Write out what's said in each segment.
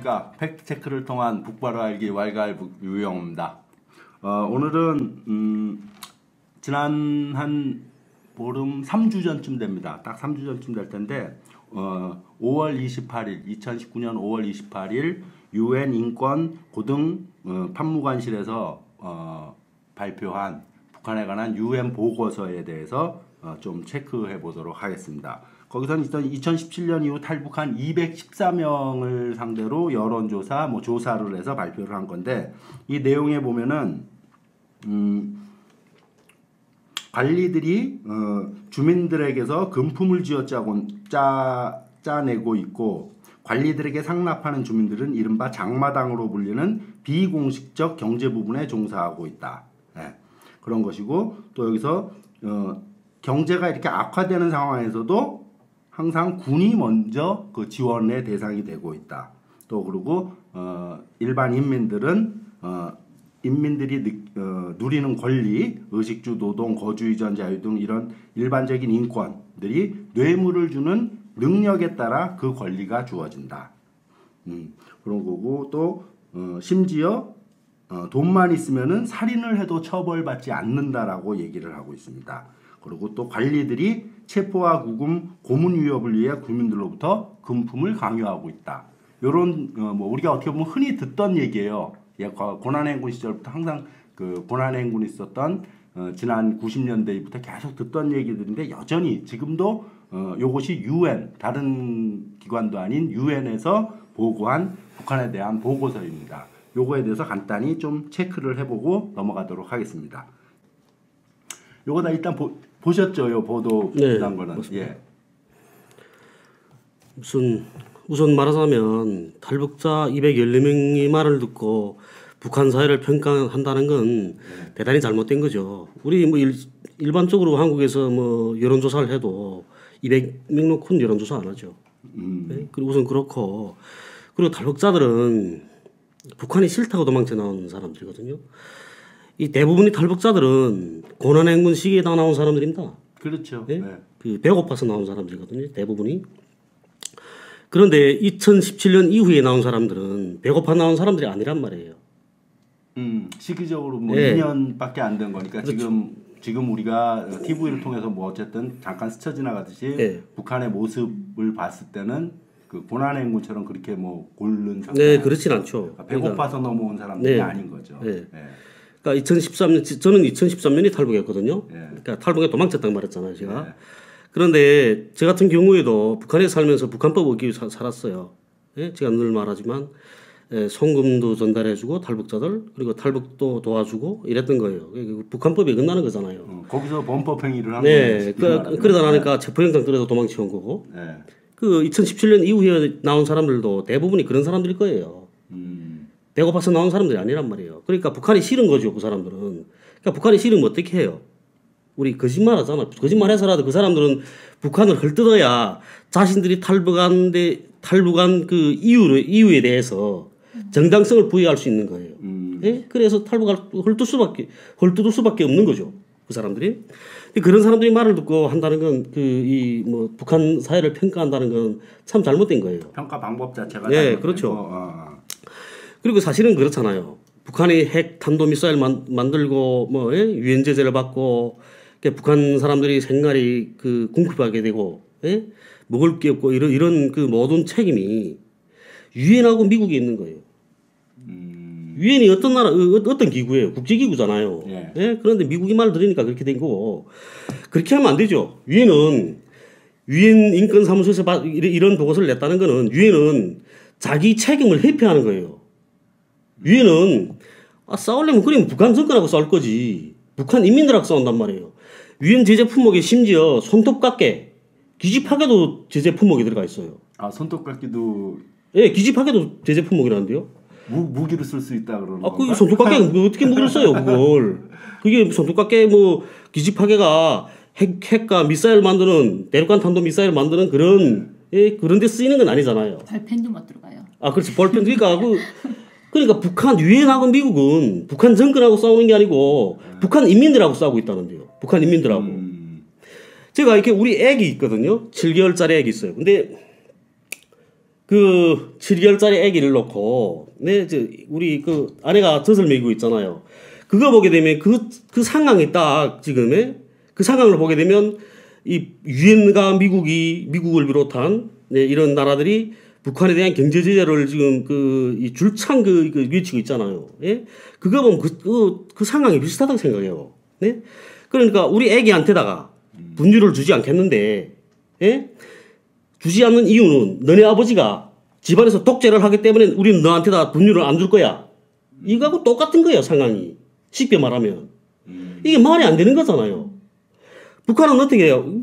안녕하십니까. 팩트체크를 통한 북바로 알기 왈가왈부유영입니다. 오늘은 지난 한 보름 3주 전쯤 됩니다. 딱 3주 전쯤 될 텐데 5월 28일 2019년 5월 28일 UN 인권 고등 판무관실에서 발표한 북한에 관한 UN 보고서에 대해서 좀 체크해 보도록 하겠습니다. 거기서는 2017년 이후 탈북한 214명을 상대로 여론조사, 조사를 해서 발표를 한 건데, 이 내용에 보면은, 관리들이, 주민들에게서 금품을 짜내고 있고, 관리들에게 상납하는 주민들은 이른바 장마당으로 불리는 비공식적 경제 부분에 종사하고 있다. 네. 그런 것이고, 또 여기서, 경제가 이렇게 악화되는 상황에서도 항상 군이 먼저 그 지원의 대상이 되고 있다. 또 그리고 일반 인민들은 인민들이 누리는 권리, 의식주, 노동, 거주 이전 자유 등 이런 일반적인 인권들이 뇌물을 주는 능력에 따라 그 권리가 주어진다. 그런 거고 또 심지어 돈만 있으면은 살인을 해도 처벌받지 않는다라고 얘기를 하고 있습니다. 그리고 또 관리들이 체포와 구금, 고문 위협을 위해 국민들로부터 금품을 강요하고 있다. 요런 우리가 어떻게 보면 흔히 듣던 얘기예요. 고난행군 시절부터 항상 그 고난행군이 있었던 지난 90년대부터 계속 듣던 얘기들인데 여전히 지금도 요것이 UN, 다른 기관도 아닌 UN에서 보고한 북한에 대한 보고서입니다. 요거에 대해서 간단히 좀 체크를 해보고 넘어가도록 하겠습니다. 요거 다 일단 보셨죠? 요 보도 난 거는. 예. 우선 말하자면 탈북자 214명이 말을 듣고 북한 사회를 평가한다는 건 대단히 잘못된 거죠. 우리 일반적으로 한국에서 여론조사를 해도 200명 놓고는 여론조사 안 하죠. 네? 그리고 우선 그렇고 그리고 탈북자들은 북한이 싫다고 도망쳐 나온 사람들이거든요. 이 대부분의 탈북자들은 고난행군 시기에다 나온 사람들입니다. 그렇죠. 네? 그 배고파서 나온 사람들이거든요. 대부분이. 그런데 2017년 이후에 나온 사람들은 배고파 나온 사람들이 아니란 말이에요. 시기적으로 2년밖에 안 된 거니까 그렇죠. 지금 우리가 TV를 통해서 어쨌든 잠깐 스쳐 지나가듯이 북한의 모습을 봤을 때는 그 고난행군처럼 그렇게 고른 상태. 네, 그렇진 않죠. 배고파서 넘어온 사람들이 아닌 거죠. 네. 그러니까 2013년 저는 2013년에 탈북했거든요. 그러니까 탈북에 도망쳤다고 말했잖아요, 제가. 그런데 저 같은 경우에도 북한에 살면서 북한법 어기고 살았어요. 제가 늘 말하지만 송금도 전달해주고 탈북자들 그리고 탈북도 도와주고 이랬던 거예요. 북한법이 끝나는 거잖아요. 거기서 범법 행위를 한 거예요. 그러다 나니까 체포영장 끌어서 도망치온 거고. 그 2017년 이후에 나온 사람들도 대부분이 그런 사람들일 거예요. 배고파서 나온 사람들이 아니란 말이에요. 그러니까 북한이 싫은 거죠, 그 사람들은. 그러니까 북한이 싫으면 어떻게 해요? 우리 거짓말 하잖아. 거짓말해서라도 그 사람들은 북한을 헐뜯어야 자신들이 탈북한 그 이유에 대해서 정당성을 부여할 수 있는 거예요. 그래서 헐뜯을 수밖에 없는 거죠. 그 사람들이. 그런 사람들이 말을 듣고 한다는 건 북한 사회를 평가한다는 건 참 잘못된 거예요. 평가 방법 자체가. 네, 그렇죠. 그리고 사실은 그렇잖아요. 북한이 핵 탄도미사일 만들고 유엔 제재를 받고 북한 사람들이 생활이 궁핍하게 되고 먹을 게 없고 이런 그 모든 책임이 유엔하고 미국에 있는 거예요. 유엔이 어떤 기구예요? 국제기구잖아요. 그런데 미국이 말 들으니까 그렇게 된 거고 그렇게 하면 안 되죠. 유엔 인권사무소에서 이런 보고서를 냈다는 거는 유엔은 자기 책임을 회피하는 거예요. 유엔은 싸우려면 그러면 북한 정권하고 싸울 거지. 북한 인민들하고 싸운단 말이에요. 유엔 제재 품목에 심지어 손톱깎개, 기지파괴도 제재 품목이 들어가 있어요. 아, 손톱깎이도. 예, 기지파괴도 제재 품목이라는데요. 무기로 쓸 수 있다 그러는 건가? 그 손톱깎개 어떻게 무기를 써요, 그걸? 그게 손톱깎개 기지파괴가 핵과 미사일 만드는 대륙간 탄도 미사일 만드는 그런 데 쓰이는 건 아니잖아요. 볼펜도 못 들어가요. 아, 그렇지. 볼펜. 그러니까 북한 유엔하고 미국은 북한 정권하고 싸우는 게 아니고 북한 인민들하고 싸우고 있다는데요. 북한 인민들하고. 제가 이렇게 우리 애기 있거든요. 7개월짜리 애기 있어요. 근데 그 7개월짜리 아기를 놓고 우리 그 아내가 젖을 먹이고 있잖아요. 그거 보게 되면 그 상황이 딱 지금의 그 상황을 보게 되면 이 유엔과 미국을 비롯한 이런 나라들이 북한에 대한 경제 제재를 지금 이 줄창 외치고 있잖아요. 예? 그거 보면 그 상황이 비슷하다고 생각해요. 네? 그러니까 우리 애기한테다가 분유를 주지 않겠는데, 예? 주지 않는 이유는 너네 아버지가 집안에서 독재를 하기 때문에 우리는 너한테다 분유를 안 줄 거야. 이거하고 똑같은 거예요, 상황이. 쉽게 말하면. 이게 말이 안 되는 거잖아요. 북한은 어떻게 해요?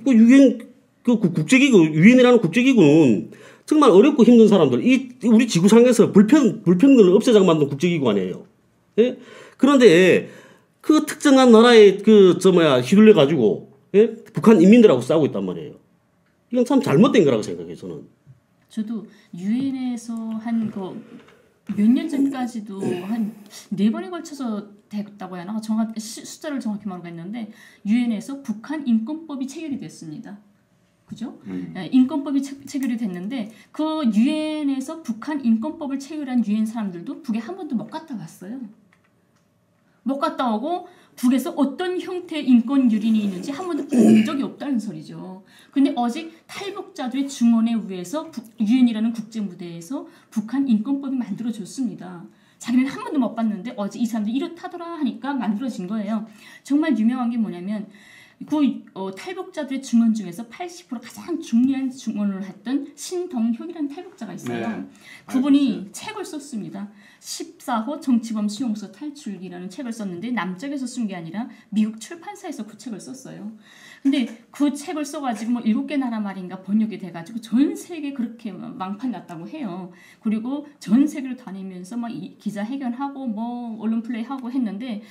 국제기구, 유엔이라는 국제기구는 정말 어렵고 힘든 사람들, 우리 지구상에서 불평등을 없애자고 만든 국제기구 아니에요. 예? 그런데 그 특정한 나라에 휘둘려가지고, 예? 북한 인민들하고 싸우고 있단 말이에요. 이건 참 잘못된 거라고 생각해요, 저는. 저도 유엔에서 몇 년 전까지도 한 4번에 걸쳐서 됐다고 해야 하나? 숫자를 정확히 모르겠는데 유엔에서 북한 인권법이 체결이 됐습니다. 그죠? 네, 인권법이 체결이 됐는데 그 유엔에서 북한 인권법을 체결한 유엔 사람들도 북에 한 번도 못 갔다 왔어요. 못 갔다 오고 북에서 어떤 형태의 인권 유린이 있는지 한 번도 본 적이 없다는 소리죠. 근데 어제 탈북자들의 증언에 의해서 유엔이라는 국제무대에서 북한 인권법이 만들어졌습니다. 자기는 한 번도 못 봤는데 어제 이 사람들이 이렇다더라 하니까 만들어진 거예요. 정말 유명한 게 뭐냐면 탈북자들의 증언 중에서 80% 가장 중요한 증언을 했던 신동혁이라는 탈북자가 있어요. 네, 그분이 책을 썼습니다. 14호 정치범 수용소 탈출기라는 책을 썼는데 남쪽에서 쓴 게 아니라 미국 출판사에서 그 책을 썼어요. 근데 그 책을 써가지고 7개 나라 말인가 번역이 돼가지고 전 세계 그렇게 망판 났다고 해요. 그리고 전 세계로 다니면서 기자회견하고 언론 플레이하고 했는데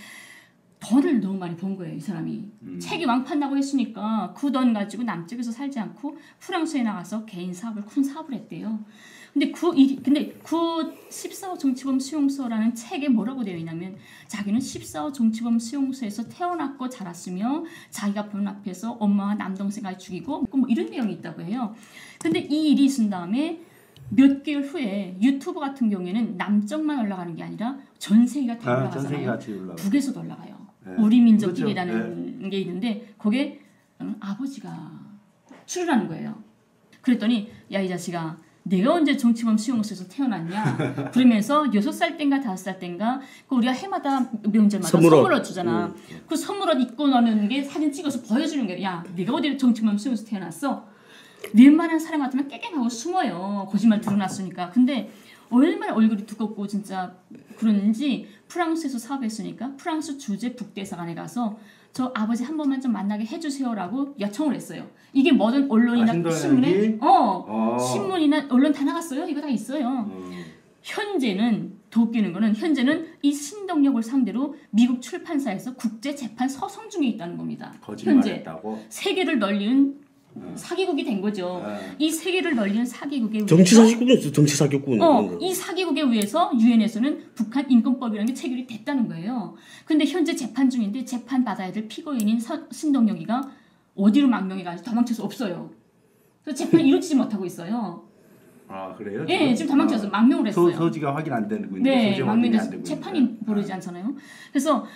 돈을 너무 많이 번 거예요, 이 사람이. 책이 왕판 나고 했으니까 그 돈 가지고 남쪽에서 살지 않고 프랑스에 나가서 개인 사업을, 큰 사업을 했대요. 근데 그 14호 정치범 수용소라는 책에 뭐라고 되어 있냐면 자기는 14호 정치범 수용소에서 태어났고 자랐으며 자기가 보는 앞에서 엄마와 남동생을 죽이고 이런 내용이 있다고 해요. 근데 이 일이 있은 다음에 몇 개월 후에 유튜브 같은 경우에는 남쪽만 올라가는 게 아니라 전 세계가 다 올라가잖아요. 북에서도 올라가요. 네. 우리 민족 TV라는 그렇죠. 게 있는데 거기에 아버지가 출연하는 거예요. 그랬더니 야 이 자식아 내가 언제 정치범 수용소에서 태어났냐 그러면서 6살 땐가 5살 땐가 우리가 해마다 명절마다 선물을 주잖아. 그 선물을 입고 나오는 게 사진 찍어서 보여주는 거야. 야 네가 어디 정치범 수용소에서 태어났어? 웬만한 사람 같으면 깨갱하고 숨어요. 거짓말 드러났으니까. 근데 얼마나 얼굴이 두껍고 진짜 그런지 프랑스에서 사업했으니까 프랑스 주재 북대사관에 가서 저 아버지 한 번만 좀 만나게 해주세요라고 요청을 했어요. 이게 모든 언론이나 신문에 신문이나 언론 다 나갔어요. 이거 다 있어요. 현재는 더 웃기는 거는 현재는 이 신동혁을 상대로 미국 출판사에서 국제 재판 소송 중에 있다는 겁니다. 현재 세계를 널리는 사기국이 된 거죠. 이 세계를 널리는 사기국에 정치 사기국은 이 사기국에 의해서 유엔에서는 북한 인권법이라는 게 체결이 됐다는 거예요. 근데 현재 재판 중인데 재판 받아야 될 피고인인 신동혁이가 어디로 망명해 가지고 도망쳐서 없어요. 그래서 재판이 이루어지지 못하고 있어요. 아 그래요? 네, 지금 도망쳐서 망명을 했어요. 소지가 확인 안 되고 있는데 네, 망명돼서 재판이 벌어지지 않잖아요. 그래서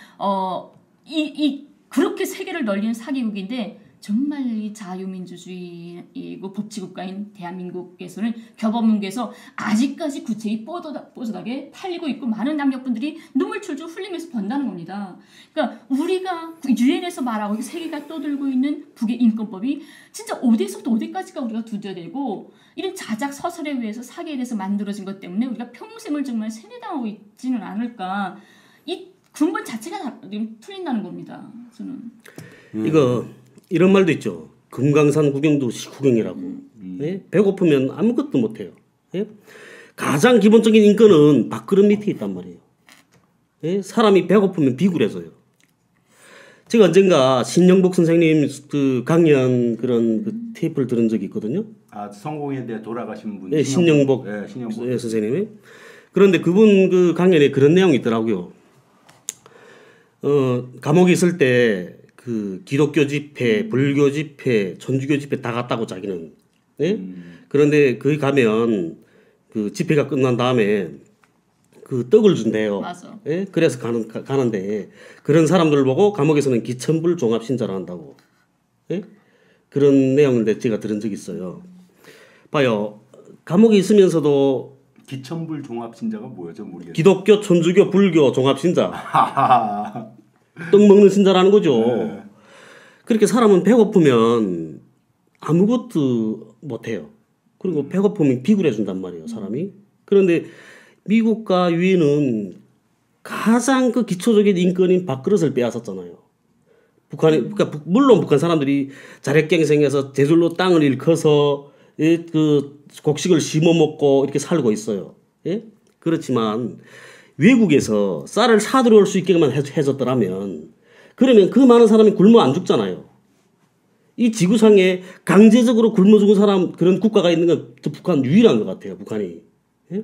그렇게 세계를 널리는 사기국인데. 정말 이 자유민주주의이고 법치국가인 대한민국에서는 교보문고에서 아직까지 구체이 뽀뽀하게 팔리고 있고 많은 남녀분들이 눈물 줄줄 흘리면서 번다는 겁니다. 그러니까 우리가 유엔에서 말하고 세계가 떠들고 있는 북의 인권법이 진짜 어디서부터 어디까지가 우리가 두드려야 되고 이런 자작 서설에 의해서 사기에 대해서 만들어진 것 때문에 우리가 평생을 정말 세뇌당하고 있지는 않을까. 이 근본 자체가 다 틀린다는 겁니다. 저는. 이거 이런 말도 있죠. 금강산 구경도 식후경이라고. 예? 배고프면 아무것도 못해요. 예? 가장 기본적인 인권은 밥그릇 밑에 있단 말이에요. 예? 사람이 배고프면 비굴해져요. 제가 언젠가 신영복 선생님 그 강연 그런 그 테이프를 들은 적이 있거든요. 아 성공에 대해 돌아가신 분. 예, 신영복 선생님이. 그런데 그분 그 강연에 그런 내용이 있더라고요. 감옥에 있을 때 그 기독교 집회, 불교 집회, 천주교 집회 다 갔다고 자기는. 예? 그런데 거기 가면 그 집회가 끝난 다음에 그 떡을 준대요. 맞아. 예? 그래서 가는데 그런 사람들 보고 감옥에서는 기천불 종합신자를 한다고. 예? 그런 내용인데 제가 들은 적이 있어요. 봐요. 감옥에 있으면서도 기천불 종합신자가 뭐였죠? 모르겠어요. 기독교, 천주교, 불교 종합신자. 떡 먹는 신자라는 거죠. 네. 그렇게 사람은 배고프면 아무것도 못해요. 그리고 배고프면 비굴해준단 말이에요, 사람이. 그런데 미국과 유엔은 가장 그 기초적인 인권인 밥그릇을 빼앗았잖아요. 그러니까 물론 북한 사람들이 자력갱생해서 제절로 땅을 일커서 그 곡식을 심어 먹고 이렇게 살고 있어요. 예? 그렇지만 외국에서 쌀을 사들어올 수 있게만 해줬더라면 그러면 그 많은 사람이 굶어 안 죽잖아요. 이 지구상에 강제적으로 굶어 죽은 사람 그런 국가가 있는 건 북한 유일한 것 같아요. 북한이. 예?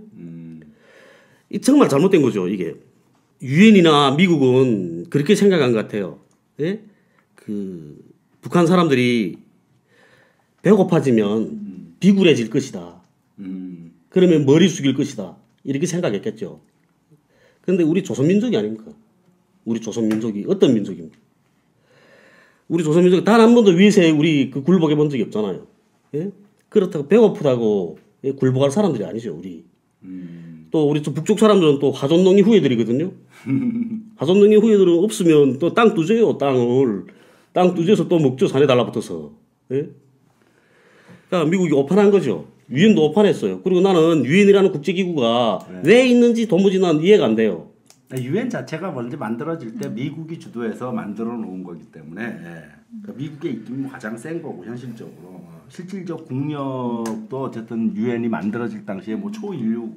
이 정말 잘못된 거죠. 이게 유엔이나 미국은 그렇게 생각한 것 같아요. 예? 그 북한 사람들이 배고파지면 비굴해질 것이다. 그러면 머리 숙일 것이다. 이렇게 생각했겠죠. 그런데 우리 조선민족이 아닙니까? 우리 조선민족이 어떤 민족입니까? 우리 조선민족이 단 한 번도 위에서 우리 그 굴복해 본 적이 없잖아요. 예? 그렇다고 배고프다고 굴복할 사람들이 아니죠. 우리. 또 우리 북쪽 사람들은 또 화전농이 후예들이거든요. 화전농이 후예들은 없으면 또 땅 두져요. 땅 두져서 또 먹죠. 산에 달라붙어서. 예? 그러니까 미국이 오판한 거죠. 유엔도 오판했어요. 그리고 나는 유엔이라는 국제기구가 왜 있는지 도무지 난 이해가 안 돼요. 유엔 자체가 먼저 만들어질 때 미국이 주도해서 만들어 놓은 거기 때문에 그러니까 미국의 입김이 가장 센 거고 현실적으로 실질적 국력도 어쨌든 유엔이 만들어질 당시에 뭐 초인류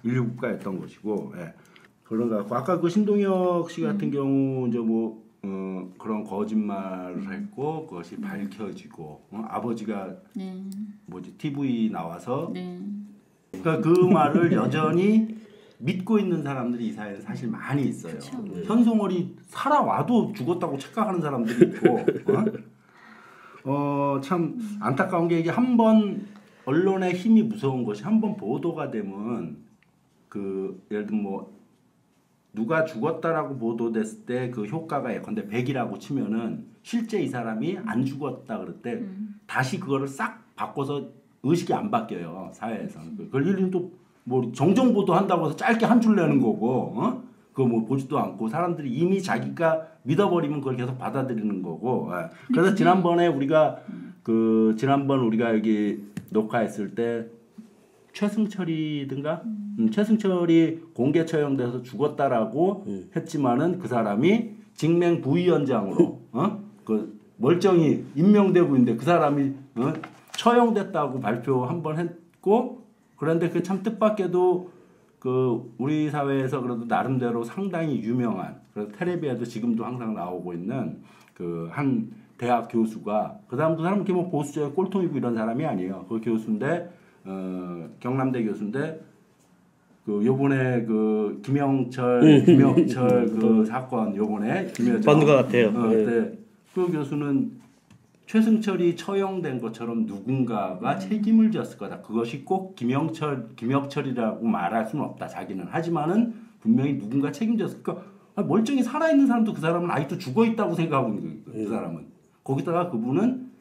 국가였던 것이고 그런 거 같고 아까 그 신동혁 씨 같은 경우 이제 뭐 그런 거짓말을 했고 그것이 밝혀지고 아버지가 뭐지 TV 나와서 그러니까 그 말을 여전히 믿고 있는 사람들이 이 사회에 사실 많이 있어요. 현송월이 살아와도 죽었다고 착각하는 사람들이 있고 참 안타까운 게 이게 한번 언론의 힘이 무서운 것이 한번 보도가 되면 그 예를 들면 뭐 누가 죽었다라고 보도됐을 때 그 효과가 예컨대 100이라고 치면은 실제 이 사람이 안 죽었다 그럴 때 다시 그거를 싹 바꿔서 의식이 안 바뀌어요 사회에서는. 그걸 일일이 또 뭐 정정 보도한다고 해서 짧게 한 줄 내는 거고 그거 뭐 보지도 않고 사람들이 이미 자기가 믿어버리면 그걸 계속 받아들이는 거고. 그래서 지난번 우리가 여기 녹화했을 때 최승철이든가 최승철이 공개 처형돼서 죽었다라고 했지만은 그 사람이 직맹 부위원장으로 그 멀쩡히 임명되고 있는데 그 사람이 처형됐다고 발표 한번 했고 그런데 그 참 뜻밖에도 그 우리 사회에서 그래도 나름대로 상당히 유명한 그래서 텔레비에도 지금도 항상 나오고 있는 그 한 대학 교수가 그 사람도 사람 뭐 보수적인 꼴통이고 이런 사람이 아니에요. 그 교수인데 경남대 교수인데 그 요번에 그 김영철 그 사건 요번에 김여정 받는 것 같아요. 네. 그 교수는 최승철이 처형된 것처럼 누군가가 책임을 졌을 거다. 그것이 꼭 김혁철이라고 말할 수는 없다. 자기는 하지만은 분명히 누군가 책임졌을 거니까 멀쩡히 살아있는 사람도 그 사람은 아직도 죽어 있다고 생각하고 있는 거예요. 그 사람은 거기다가 그분은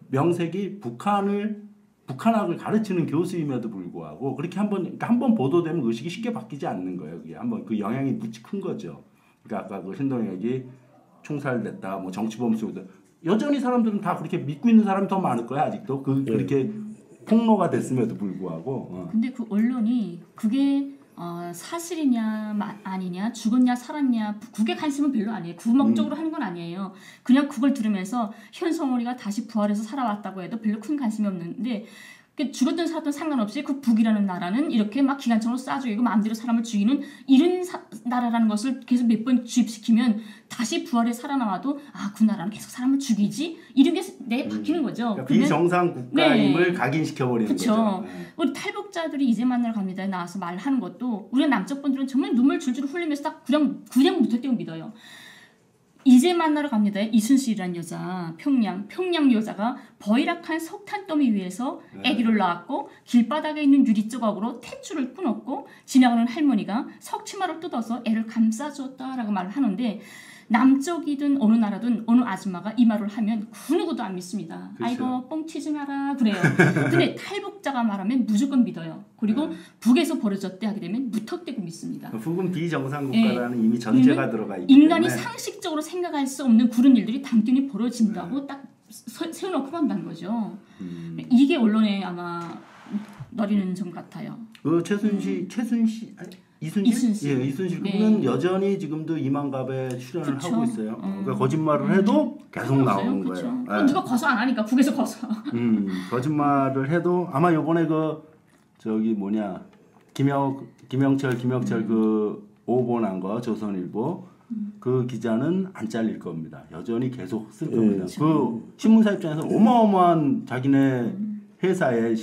명색이 북한학을 가르치는 교수임에도 불구하고 그렇게 한번 보도되면 의식이 쉽게 바뀌지 않는 거예요. 그게 한번 그 영향이 무지 큰 거죠. 그러니까 아까 그 신동혁이 총살됐다, 뭐 정치범 수다 여전히 사람들은 다 그렇게 믿고 있는 사람이 더 많을 거야 아직도 그렇게 폭로가 됐음에도 불구하고. 근데 그 언론이 그게 사실이냐 아니냐 죽었냐 살았냐 그게 관심은 별로 아니에요. 그 목적으로 하는 건 아니에요. 그냥 그걸 들으면서 현성월이가 다시 부활해서 살아왔다고 해도 별로 큰 관심이 없는데 죽었든 살았든 상관없이 그 북이라는 나라는 이렇게 막 기관총으로 쏴 죽이고 마음대로 사람을 죽이는 이런 나라라는 것을 계속 몇 번 주입시키면 다시 부활해 살아나와도 그 나라는 계속 사람을 죽이지 이런 게 내에 바뀌는 거죠. 그러니까 비정상 국가임을 각인시켜버리는 거죠. 우리 탈북자들이 이제 만나러 갑니다 나와서 말하는 것도 우리 남쪽 분들은 정말 눈물 줄줄 흘리면서 딱 그냥 무턱대고 믿어요. 이제 만나러 갑니다. 이순실이라는 여자, 평양 여자가 버이락한 석탄더미 위에서 아기를 낳았고 길바닥에 있는 유리 조각으로 탯줄을 끊었고 지나가는 할머니가 석치마를 뜯어서 애를 감싸줬다라고 말을 하는데 남쪽이든 어느 나라든 어느 아줌마가 이 말을 하면 그 누구도 안 믿습니다. 그렇죠. 아이고 뻥치지 마라 그래요. 근데 탈북자가 말하면 무조건 믿어요. 그리고 북에서 벌어졌대 하게 되면 무턱대고 믿습니다. 북은 비정상 국가라는 이미 전제가 들어가 있기 인간이 때문에 상식적으로 생각할 수 없는 그런 일들이 당연히 벌어진다고 딱 세워놓고 만난 거죠. 이게 언론에 아마 너리는 점 같아요. 그 이순실? 예, 이순실 그분은 여전히 지금도 이만갑에 출연을 그쵸. 하고 있어요. 그러니까 거짓말을 해도 계속 나오는 거예요. 예. 누가 거서 안 하니까 북에서 거서. 거짓말을 해도 아마 요번에 그 저기 뭐냐 김영철 그 오보 난 거 조선일보 그 기자는 안 잘릴 겁니다. 여전히 계속 쓸 겁니다. 그 신문사 입장에서 어마어마한 자기네 회사에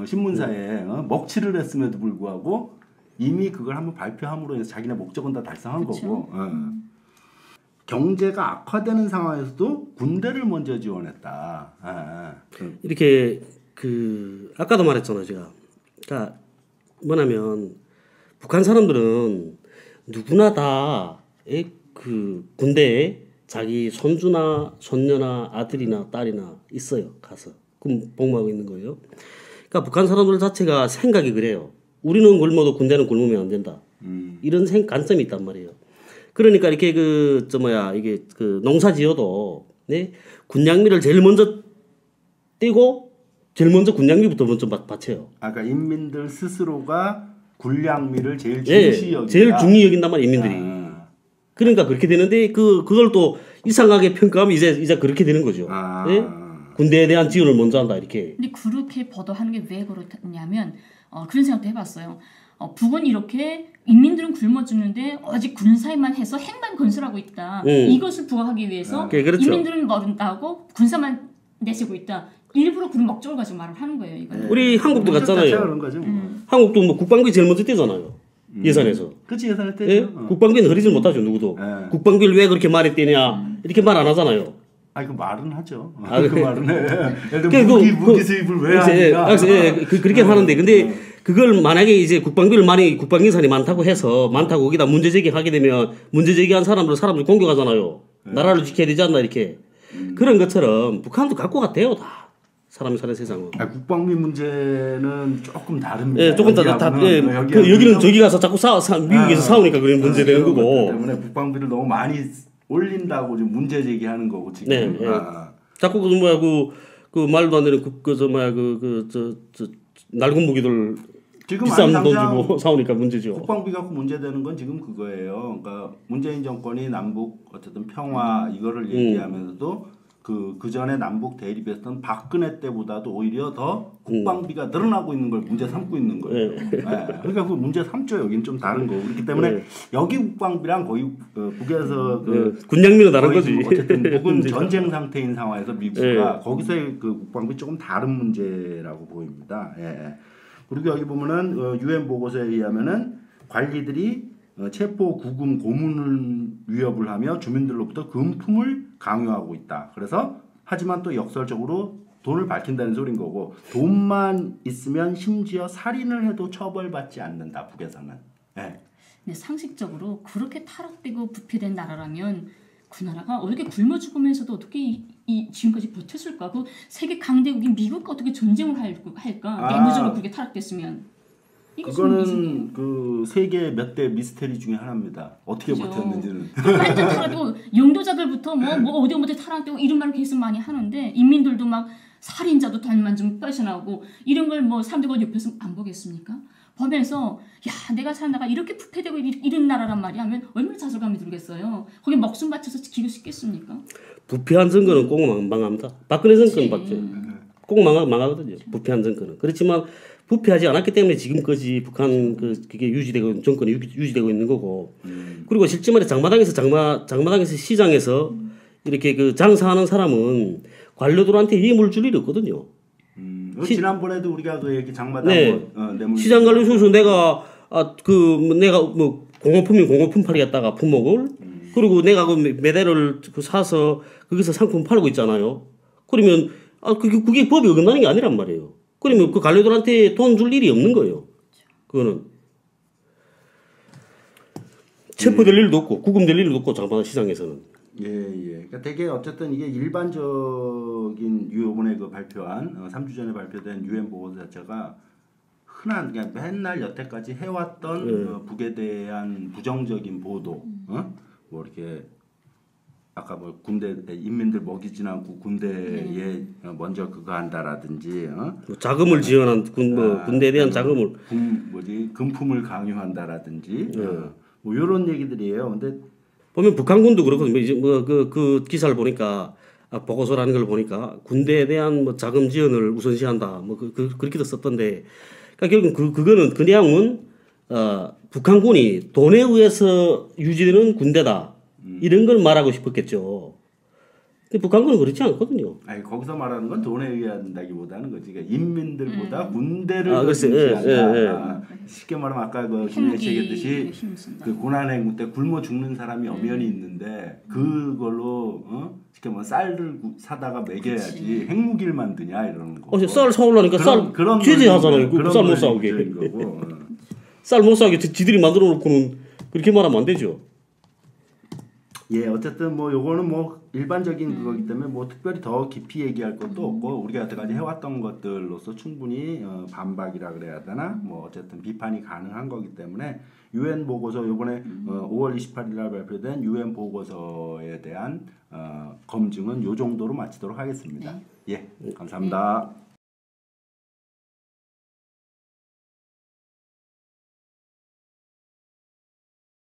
신문사에 먹칠을 했음에도 불구하고 이미 그걸 한번 발표함으로 해서 자기네 목적은 다 달성한 거고 경제가 악화되는 상황에서도 군대를 먼저 지원했다. 이렇게 그 아까도 말했잖아요, 제가. 그러니까 뭐냐면 북한 사람들은 누구나 다 그 군대에 자기 손주나 손녀나 아들이나 딸이나 있어요. 가서 그럼 복무하고 있는 거예요. 그러니까 북한 사람들 자체가 생각이 그래요. 우리는 굶어도 군대는 굶으면 안 된다. 이런 관점이 있단 말이에요. 그러니까 이렇게 이게 그 농사지어도 네? 군량미를 제일 먼저 떼고 제일 먼저 군량미부터 먼저 바쳐요. 아까 인민들 스스로가 군량미를 제일 중시 여긴다. 제일 중히 여긴단 말이에요, 인민들이. 그러니까 그렇게 되는데 그걸 또 이상하게 평가하면 이제 그렇게 되는 거죠. 네? 군대에 대한 지원을 먼저 한다 이렇게. 근데 그렇게 보도하는 게 왜 그렇냐면 그런 생각도 해봤어요. 북은 이렇게 인민들은 굶어 죽는데 오직 군사에만 해서 핵만 건설하고 있다. 이것을 부각하기 위해서 그렇죠. 인민들은 모른다고 군사만 내세우고 있다. 일부러 그런 목적을 가지고 말을 하는 거예요. 이거는. 우리 한국도 갔잖아요. 그런 거죠, 뭐. 한국도 뭐 국방비 제일 먼저 떼잖아요. 예산에서. 그렇지 예산을 떼죠. 예? 국방비는 흐리질 못하죠 누구도. 국방비를 왜 그렇게 많이 떼냐 이렇게 말 안 하잖아요. 그 말은 하죠. 그 말은 해. 예를 들어 무기 수입을 왜 하니까. 그렇게 하는데 근데 그걸 만약에 이제 국방비 예산이 많다고 해서 많다고 거기다 문제 제기하게 되면 문제 제기한 사람들 공격하잖아요. 나라를 지켜야 되지 않나 이렇게. 그런 것처럼 북한도 갖고 갔대요 다. 사람이 사는 세상은. 국방비 문제는 조금 다릅니다. 예, 조금 여기는 저기 가서 자꾸 미국에서 싸우니까 그런 문제 되는 거고. 때문에 국방비를 너무 많이 올린다고 좀 문제 제기하는 거고 지금. 네. 자꾸 그 말도 안 되는 낡은 무기들 지금 비싼 돈 주고 사오니까 문제죠. 국방비 갖고 문제되는 건 지금 그거예요. 그러니까 문재인 정권이 남북 어쨌든 평화 이거를 얘기하면서도 그 전에 남북 대립했던 박근혜 때보다도 오히려 더 국방비가 늘어나고 있는 걸 문제 삼고 있는 거예요. 그러니까 그 문제 삼죠. 여기는 좀 다른 거고 그렇기 때문에 여기 국방비랑 거의 북에서 군량미는 다른 거지. 어쨌든 북은 전쟁 상태인 상황에서 미국과 거기서의 그 국방비 조금 다른 문제라고 보입니다. 그리고 여기 보면은 유엔 보고서에 의하면은 관리들이 체포, 구금, 고문을 위협을 하며 주민들로부터 금품을 강요하고 있다. 그래서 하지만 또 역설적으로 돈을 밝힌다는 소린 거고 돈만 있으면 심지어 살인을 해도 처벌받지 않는다. 북에서는. 근데 상식적으로 그렇게 타락되고 부패된 나라라면 그 나라가 어떻게 굶어 죽으면서도 어떻게 지금까지 버텼을까? 그 세계 강대국인 미국과 어떻게 전쟁을 할까? 내무적으로 그렇게 타락됐으면. 그거는 그 세계 몇 대 미스테리 중에 하나입니다. 어떻게 버텼는지는. 완전 타락되고 영도자들부터 뭐 어디 타락되고 이런 말을 계속 많이 하는데 인민들도 막 살인자도 달만 좀 빠져나오고 이런 걸 사람들과 옆에서 안 보겠습니까? 보면서 내가 사는 나라가 이렇게 부패되고 이런 나라란 말이야 하면 얼마나 자존감이 들겠어요. 거기 목숨 바쳐서 지키고 싶겠습니까? 부패한 정권은 꼭 망합니다. 박근혜 정권 봤죠. 꼭 망하거든요. 부패한 정권은. 그렇지만 부패하지 않았기 때문에 지금까지 북한 그게 정권이 유지되고 있는 거고. 그리고 실제 말에 장마당에서 시장에서 이렇게 그 장사하는 사람은 관료들한테 예물 줄 일이 없거든요. 지난번에도 우리가 그 얘기 장마당 뇌물 시장 관료 소수 내가 공업품이면 공업품 팔이겠다가 품목을 그리고 내가 그 매대를 그 사서 거기서 상품 팔고 있잖아요. 그러면 그게 법이 어긋나는 게 아니란 말이에요. 그러면 그 관료들한테 돈 줄 일이 없는 거예요. 그거는 체포될 일도 없고 구금될 일도 없고 장마당 시장에서는. 예. 그러니까 되게 어쨌든 이게 일반적인 요번에 그 발표한 3주 전에 발표된 유엔 보고서 자체가 흔한 그냥 맨날 여태까지 해왔던 북에 대한 부정적인 보도, 뭐 이렇게 아까 뭐 군대 인민들 먹이진 않고 군대에 먼저 그거 한다라든지, 뭐 자금을 지원한 군대에 대한 자금을 금품을 강요한다라든지, 뭐 이런 얘기들이에요. 근데 보면 북한군도 그렇거든요. 이제 뭐 그 기사를 보니까 보고서라는 걸 보니까 군대에 대한 뭐 자금 지원을 우선시한다. 뭐 그렇게도 썼던데. 그러니까 결국 그거는 그 내용은 북한군이 돈에 의해서 유지되는 군대다 이런 걸 말하고 싶었겠죠. 근데 북한군은 그렇지 않거든요. 아니 거기서 말하는 건 돈에 의한다기보다는 거지. 그러니까 인민들보다 군대를 글쎄, 중시한다. 쉽게 말하면 아까 그 김혜 씨 얘기했듯이 그 고난행군 때 굶어 죽는 사람이 엄연히 있는데 그걸로 쉽게 말하면 쌀을 사다가 먹여야지 그치. 핵무기를 만드냐 이러는 거. 쌀 사오려니까 쌀 제재하잖아요. 쌀 못 사오게. 쌀 못 사오게 지들이 만들어 놓고는 그렇게 말하면 안 되죠. 예, 어쨌든 뭐 요거는 뭐 일반적인 그거기 때문에 뭐 특별히 더 깊이 얘기할 것도 없고 우리가 여태까지 해왔던 것들로서 충분히 반박이라 그래야 되나 뭐 어쨌든 비판이 가능한 거기 때문에 유엔 보고서 요번에 5월 28일 날 발표된 유엔 보고서에 대한 검증은 요 정도로 마치도록 하겠습니다. 예, 감사합니다.